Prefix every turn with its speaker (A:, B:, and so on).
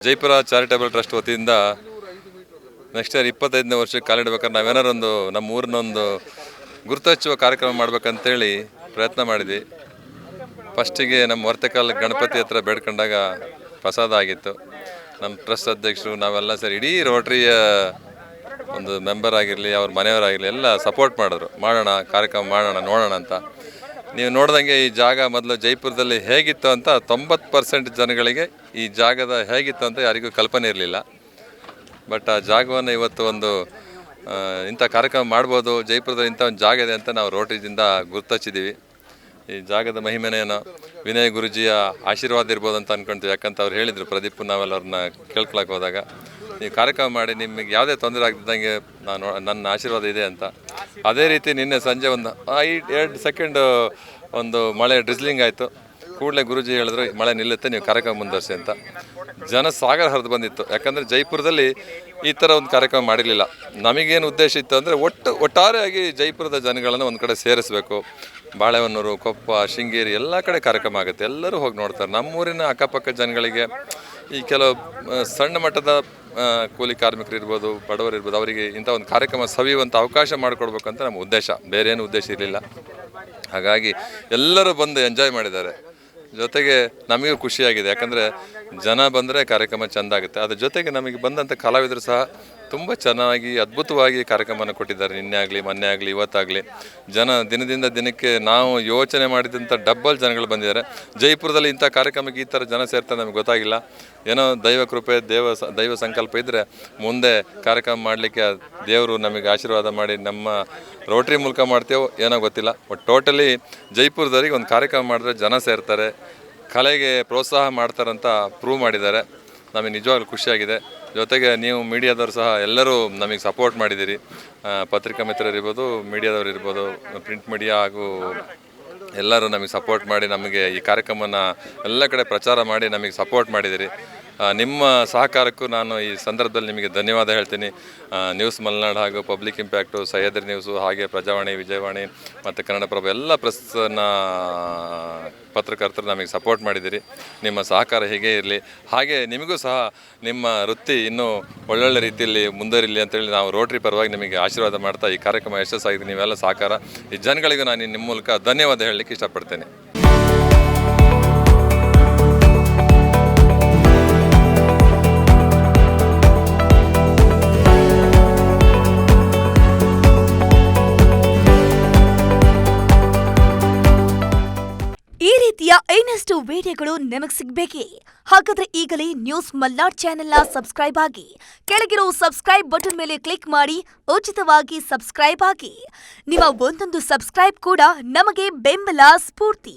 A: Jaipur charitable trust ವತಿಯಿಂದ next year 25ನೇ ವರ್ಷಕ್ಕೆ ಕಾಲಿಡ್ಬೇಕಾದ್ರೆ ನಾವೇನಾರೊಂದು ನಮ್ಮ ಊರಿನೊಂದು ಗುರುತು ಹಚ್ಚುವ ಕಾರ್ಯಕ್ರಮ ಮಾಡ್ಬೇಕಂತೇಳಿ ಪ್ರಯತ್ನ ಮಾಡಿದ್ವಿ. ಫಸ್ಟಿಗೆ ನಮ್ಮ ವರ್ತೆಕಾಲ್ ಗಣಪತಿ ಹತ್ರ ಬೇಡ್ಕೊಂಡಾಗ ಪ್ರಸಾದ ಆಗಿತ್ತು. ನಮ್ಮ ಟ್ರಸ್ಟ್ ಅಧ್ಯಕ್ಷರು ನಾವೆಲ್ಲ ಸೇರಿ ಇಡೀ ರೋಟ್ರಿಯ ಒಂದು ಮೆಂಬರ್ ಆಗಿರಲಿ, ಅವ್ರ ಮನೆಯವರಾಗಿರಲಿ ಎಲ್ಲ ಸಪೋರ್ಟ್ ಮಾಡಿದ್ರು. ಮಾಡೋಣ ಕಾರ್ಯಕ್ರಮ ಮಾಡೋಣ ನೋಡೋಣ ಅಂತ. ನೀವು ನೋಡ್ದಂಗೆ ಈ ಜಾಗ ಮೊದಲು ಜೈಪುರದಲ್ಲಿ ಹೇಗಿತ್ತು ಅಂತ 90% ಜನಗಳಿಗೆ ಈ ಜಾಗದ ಹೇಗಿತ್ತು ಅಂತ ಯಾರಿಗೂ ಕಲ್ಪನೆ ಇರಲಿಲ್ಲ. ಬಟ್ ಆ ಜಾಗವನ್ನು ಇವತ್ತು ಒಂದು ಇಂಥ ಕಾರ್ಯಕ್ರಮ ಮಾಡ್ಬೋದು, ಜೈಪುರದಲ್ಲಿ ಇಂಥ ಒಂದು ಜಾಗ ಇದೆ ಅಂತ ನಾವು ರೋಟರಿಯಿಂದ ಗುರುತಿಸಿದ್ದೀವಿ. ಈ ಜಾಗದ ಮಹಿಮೆನೇನೋ ವಿನಯ್ ಗುರುಜಿಯ ಆಶೀರ್ವಾದ ಇರ್ಬೋದು ಅಂತ ಅಂದ್ಕೊಳ್ತೀವಿ. ಯಾಕಂತ ಅವ್ರು ಹೇಳಿದರು, ಪ್ರದೀಪ್ ನಾವೆಲ್ಲ ಅವ್ರನ್ನ ಕೇಳ್ಕೊಳಕ್ಕೆ ಹೋದಾಗ, ನೀವು ಕಾರ್ಯಕ್ರಮ ಮಾಡಿ ನಿಮಗೆ ಯಾವುದೇ ತೊಂದರೆ ಆಗ್ತಿದ್ದಂಗೆ ನನ್ನ ಆಶೀರ್ವಾದ ಇದೆ ಅಂತ. ಅದೇ ರೀತಿ ನಿನ್ನೆ ಸಂಜೆ ಒಂದು 2 ಸೆಕೆಂಡ್ ಒಂದು ಮಳೆ ಡ್ರಿಸ್ಲಿಂಗ್ ಆಯಿತು. ಕೂಡಲೇ ಗುರುಜಿ ಹೇಳಿದ್ರು ಮಳೆ ನಿಲ್ಲುತ್ತೆ, ನೀವು ಕಾರ್ಯಕ್ರಮ ಮುಂದುವರಿಸಿ ಅಂತ. ಜನ ಸಾಗರ ಹರಿದು ಬಂದಿತ್ತು. ಯಾಕಂದರೆ ಜೈಪುರದಲ್ಲಿ ಈ ಥರ ಒಂದು ಕಾರ್ಯಕ್ರಮ ಮಾಡಿರಲಿಲ್ಲ. ನಮಗೇನು ಉದ್ದೇಶ ಇತ್ತು ಅಂದರೆ ಒಟ್ಟಾರೆಯಾಗಿ ಜೈಪುರದ ಜನಗಳನ್ನು ಒಂದು ಕಡೆ ಸೇರಿಸಬೇಕು. ಬಾಳೆಹೊನ್ನೂರು, ಕೊಪ್ಪ, ಶೃಂಗೇರಿ ಎಲ್ಲ ಕಡೆ ಕಾರ್ಯಕ್ರಮ ಆಗುತ್ತೆ, ಎಲ್ಲರೂ ಹೋಗಿ ನೋಡ್ತಾರೆ. ನಮ್ಮೂರಿನ ಅಕ್ಕಪಕ್ಕ ಜನಗಳಿಗೆ ಈ ಕೆಲವು ಸಣ್ಣ ಮಟ್ಟದ ಕೂಲಿ ಕಾರ್ಮಿಕರು ಇರ್ಬೋದು, ಬಡವರು ಇರ್ಬೋದು, ಅವರಿಗೆ ಇಂಥ ಒಂದು ಕಾರ್ಯಕ್ರಮ ಸವಿಯುವಂಥ ಅವಕಾಶ ಮಾಡಿಕೊಡ್ಬೇಕಂತ ನಮ್ಮ ಉದ್ದೇಶ, ಬೇರೆ ಏನು ಉದ್ದೇಶ ಇರಲಿಲ್ಲ. ಹಾಗಾಗಿ ಎಲ್ಲರೂ ಬಂದು ಎಂಜಾಯ್ ಮಾಡಿದ್ದಾರೆ. ಜೊತೆಗೆ ನಮಗೂ ಖುಷಿಯಾಗಿದೆ. ಯಾಕಂದರೆ ಜನ ಬಂದರೆ ಕಾರ್ಯಕ್ರಮ ಚೆಂದ ಆಗುತ್ತೆ. ಅದ್ರ ಜೊತೆಗೆ ನಮಗೆ ಬಂದಂಥ ಕಲಾವಿದರು ಸಹ ತುಂಬ ಚೆನ್ನಾಗಿ ಅದ್ಭುತವಾಗಿ ಕಾರ್ಯಕ್ರಮನ ಕೊಟ್ಟಿದ್ದಾರೆ. ನಿನ್ನೆ ಆಗಲಿ, ಮೊನ್ನೆ ಆಗಲಿ, ಇವತ್ತಾಗಲಿ ಜನ ದಿನದಿಂದ ದಿನಕ್ಕೆ ನಾವು ಯೋಚನೆ ಮಾಡಿದಂಥ ಡಬ್ಬಲ್ ಜನಗಳು ಬಂದಿದ್ದಾರೆ. ಜೈಪುರದಲ್ಲಿ ಇಂಥ ಕಾರ್ಯಕ್ರಮಕ್ಕೆ ಈ ಥರ ಜನ ಸೇರ್ತಾರೆ ನಮಗೆ ಗೊತ್ತಾಗಿಲ್ಲ. ಏನೋ ದೈವ ಕೃಪೆ, ದೈವ ಸಂಕಲ್ಪ ಇದ್ದರೆ ಮುಂದೆ ಕಾರ್ಯಕ್ರಮ ಮಾಡಲಿಕ್ಕೆ ದೇವರು ನಮಗೆ ಆಶೀರ್ವಾದ ಮಾಡಿ ನಮ್ಮ ರೋಟ್ರಿ ಮೂಲಕ ಮಾಡ್ತೇವೋ ಏನೋ ಗೊತ್ತಿಲ್ಲ. ಬಟ್ ಟೋಟಲಿ ಜೈಪುರದವರಿಗೆ ಒಂದು ಕಾರ್ಯಕ್ರಮ ಮಾಡಿದ್ರೆ ಜನ ಸೇರ್ತಾರೆ, ಕಲೆಗೆ ಪ್ರೋತ್ಸಾಹ ಮಾಡ್ತಾರಂತ ಪ್ರೂವ್ ಮಾಡಿದ್ದಾರೆ. ನಮಗೆ ನಿಜವಾಗ್ಲೂ ಖುಷಿಯಾಗಿದೆ. ಜೊತೆಗೆ ನೀವು ಮೀಡಿಯಾದವರು ಸಹ ಎಲ್ಲರೂ ನಮಗೆ ಸಪೋರ್ಟ್ ಮಾಡಿದ್ದೀರಿ. ಪತ್ರಿಕಾ ಮಿತ್ರರಿರ್ಬೋದು, ಮೀಡಿಯಾದವ್ರು ಇರ್ಬೋದು, ಪ್ರಿಂಟ್ ಮೀಡಿಯಾ ಹಾಗೂ ಎಲ್ಲರೂ ನಮಗೆ ಸಪೋರ್ಟ್ ಮಾಡಿ ನಮಗೆ ಈ ಕಾರ್ಯಕ್ರಮನ ಎಲ್ಲ ಕಡೆ ಪ್ರಚಾರ ಮಾಡಿ ನಮಗೆ ಸಪೋರ್ಟ್ ಮಾಡಿದ್ದೀರಿ. ನಿಮ್ಮ ಸಹಕಾರಕ್ಕೂ ನಾನು ಈ ಸಂದರ್ಭದಲ್ಲಿ ನಿಮಗೆ ಧನ್ಯವಾದ ಹೇಳ್ತೀನಿ. ನ್ಯೂಸ್ ಮಲೆನಾಡು ಹಾಗೂ ಪಬ್ಲಿಕ್ ಇಂಪ್ಯಾಕ್ಟು, ಸಹ್ಯಾದ್ರಿ ನ್ಯೂಸು, ಹಾಗೆ ಪ್ರಜಾವಾಣಿ, ವಿಜಯವಾಣಿ ಮತ್ತು ಕನ್ನಡಪ್ರಭ ಎಲ್ಲ ಪ್ರೆಸ್ನ ಪತ್ರಕರ್ತರು ನಮಗೆ ಸಪೋರ್ಟ್ ಮಾಡಿದ್ದೀರಿ. ನಿಮ್ಮ ಸಹಕಾರ ಹೀಗೆ ಇರಲಿ. ಹಾಗೆ ನಿಮಗೂ ಸಹ ನಿಮ್ಮ ವೃತ್ತಿ ಇನ್ನೂ ಒಳ್ಳೊಳ್ಳೆ ರೀತಿಯಲ್ಲಿ ಮುಂದುವರಿಲಿ ಅಂತೇಳಿ ನಾವು ರೋಟ್ರಿ ಪರವಾಗಿ ನಿಮಗೆ ಆಶೀರ್ವಾದ ಮಾಡ್ತಾ ಈ ಕಾರ್ಯಕ್ರಮ ಯಶಸ್ಸಾಗಿದೆ. ನೀವೆಲ್ಲ ಸಹಕಾರ ಈ ಜನಗಳಿಗೂ ನಾನು ನಿಮ್ಮ ಮೂಲಕ ಧನ್ಯವಾದ ಹೇಳಲಿಕ್ಕೆ ಇಷ್ಟಪಡ್ತೇನೆ.
B: ಈ ರೀತಿಯ ಇನ್ನಷ್ಟು ವಿಡಿಯೋಗಳು ನಿಮಗೆ ಸಿಗಬೇಕೇ? ಹಾಗಾದ್ರೆ ಈಗಲೇ ನ್ಯೂಸ್ ಮಲ್ನಾಡ್ ಚಾನೆಲ್ನ ಸಬ್ಸ್ಕ್ರೈಬ್ ಆಗಿ, ಕೆಳಗಿರೋ ಸಬ್ಸ್ಕ್ರೈಬ್ ಬಟನ್ ಮೇಲೆ ಕ್ಲಿಕ್ ಮಾಡಿ ಉಚಿತವಾಗಿ ಸಬ್ಸ್ಕ್ರೈಬ್ ಆಗಿ. ನಿಮ್ಮ ಒಂದೊಂದು ಸಬ್ಸ್ಕ್ರೈಬ್ ಕೂಡ ನಮಗೆ ಬೆಂಬಲ, ಸ್ಫೂರ್ತಿ.